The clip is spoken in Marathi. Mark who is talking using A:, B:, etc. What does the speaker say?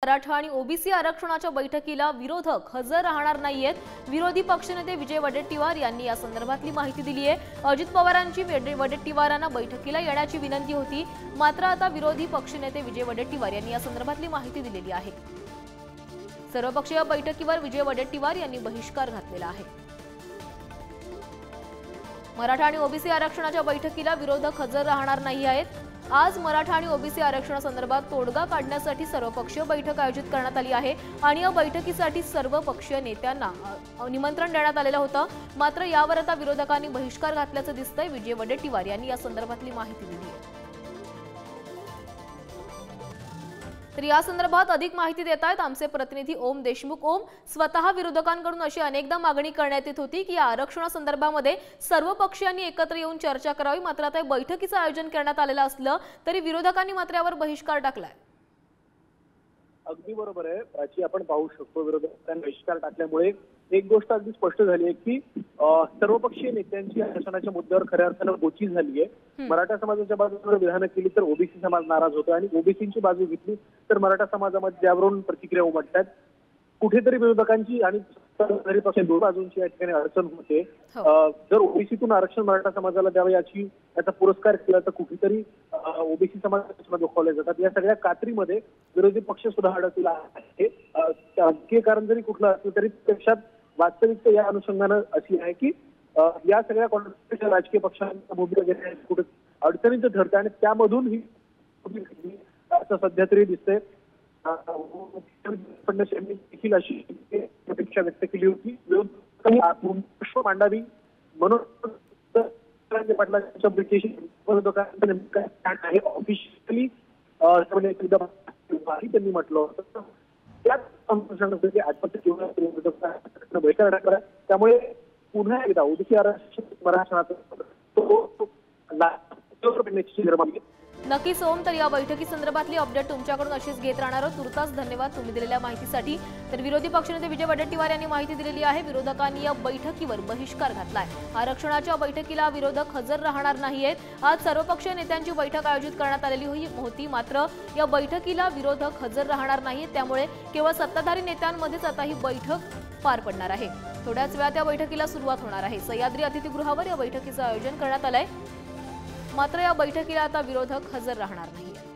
A: मराठा आणि ओबीसी आरक्षणाच्या बैठकीला विरोधक हजर राहणार नाहीयेत। विरोधी पक्षनेते विजय वडेट्टीवार यांनी या संदर्भातली माहिती दिली आहे। अजित पवारांची वडेट्टीवारांना बैठकीला येण्याची विनंती होती, मात्र आता विरोधी पक्षनेते विजय वडेट्टीवार यांनी या संदर्भातली माहिती दिलेली आहे। सर्वपक्षीय बैठकीवर विजय वडेट्टीवार यांनी बहिष्कार घातलेला आहे। मराठा आणि ओबीसी आरक्षणाच्या बैठकीला विरोधक हजर राहणार नाही आहेत। आज मराठा आणि ओबीसी आरक्षणासंदर्भात तोडगा काढण्यासाठी सर्वपक्षीय बैठक आयोजित करण्यात आली आहे आणि या बैठकीसाठी सर्व पक्षीय नेत्यांना निमंत्रण देण्यात आलेलं होतं, मात्र यावर आता विरोधकांनी बहिष्कार घातल्याचं दिसतंय। विजय वडेट्टीवार यांनी या संदर्भातली माहिती दिली आहे। तर या संदर्भात अधिक माहिती देत आहेत आमचे प्रतिनिधी ओम देशमुख। ओम, स्वतः विरोधकांकडून अशी अनेकदा मागणी करण्यात येत होती की या आरक्षणासंदर्भामध्ये सर्व पक्षीयांनी एकत्र येऊन चर्चा करावी, मात्र आता बैठकीचं आयोजन करण्यात आलेलं असलं तरी विरोधकांनी मात्र यावर बहिष्कार टाकलाय।
B: अगदी बरोबर आहे प्राची, आपण पाहू शकतो विरोधकांनी बहिष्कार टाकल्यामुळे एक गोष्ट अगदी स्पष्ट झाली आहे की सर्वपक्षीय नेत्यांची आरक्षणाच्या मुद्द्यावर खऱ्या अर्थानं बोची झाली आहे। मराठा समाजाच्या बाजूने विधानं केली तर ओबीसी समाज नाराज होतो आणि ओबीसीची बाजू घेतली तर मराठा समाजामध्ये त्यावरून प्रतिक्रिया उमटतात। कुठेतरी विरोधकांची आणि दोन बाजूंची या ठिकाणी अडचण होते। जर ओबीसीतून आरक्षण मराठा समाजाला द्यावं याचा पुरस्कार केला तर कुठेतरी ओबीसी समाजाला दुखावले जातात। या सगळ्या कात्रीमध्ये विरोधी पक्ष सुद्धा अडकला आहे। राजकीय कारण जरी कुठलं असलं तरी त्याच्यात वास्तविकता या अनुषंगानं अशी आहे की या सगळ्या कॉन्ट्रॅक्टच्या राजकीय पक्षांच्या भूमिका घेण्यास कुठे अडचणीचं ठरते आणि त्यामधून ही असं सध्या तरी दिसतंय। फडणवीस यांनी देखील अशी अपेक्षा व्यक्त केली होती विरोधकांनी मांडावी म्हणून पाटलांच्या विरोधकांचं नेमकं आहे ऑफिशियली त्यांनी म्हटलं होतं त्याच अनुषंगाने आजपर्यंत बैठक त्यामुळे पुन्हा एकदा ओबीसी आरक्षण
A: नक्कीच ओम, तर या बैठकी संदर्भातली अपडेट तुमच्याकडून अशीच घेत राहणार आहोत। तुर्तास धन्यवाद तुम्ही दिलेल्या माहितीसाठी। तर विरोधी पक्षनेते विजय वडेट्टीवार यांनी माहिती दिलेली आहे। विरोधकांनी या बैठकीवर बहिष्कार घातलाय। आरक्षणाच्या बैठकीला विरोधक हजर राहणार नाहीयेत। आज सर्वपक्षीय नेत्यांची बैठक आयोजित करण्यात आलेली होती, मात्र या बैठकीला विरोधक हजर राहणार नाहीत, त्यामुळे केवळ सत्ताधारी नेत्यांमध्येच आता ही बैठक पार पडणार आहे। थोड्याच वेळात या बैठकीला सुरुवात होणार आहे। सह्याद्री अतिथीगृहावर या बैठकीचं आयोजन करण्यात आलंय, मात्र या बैठकीला आता विरोधक हजर राहणार नाहीये।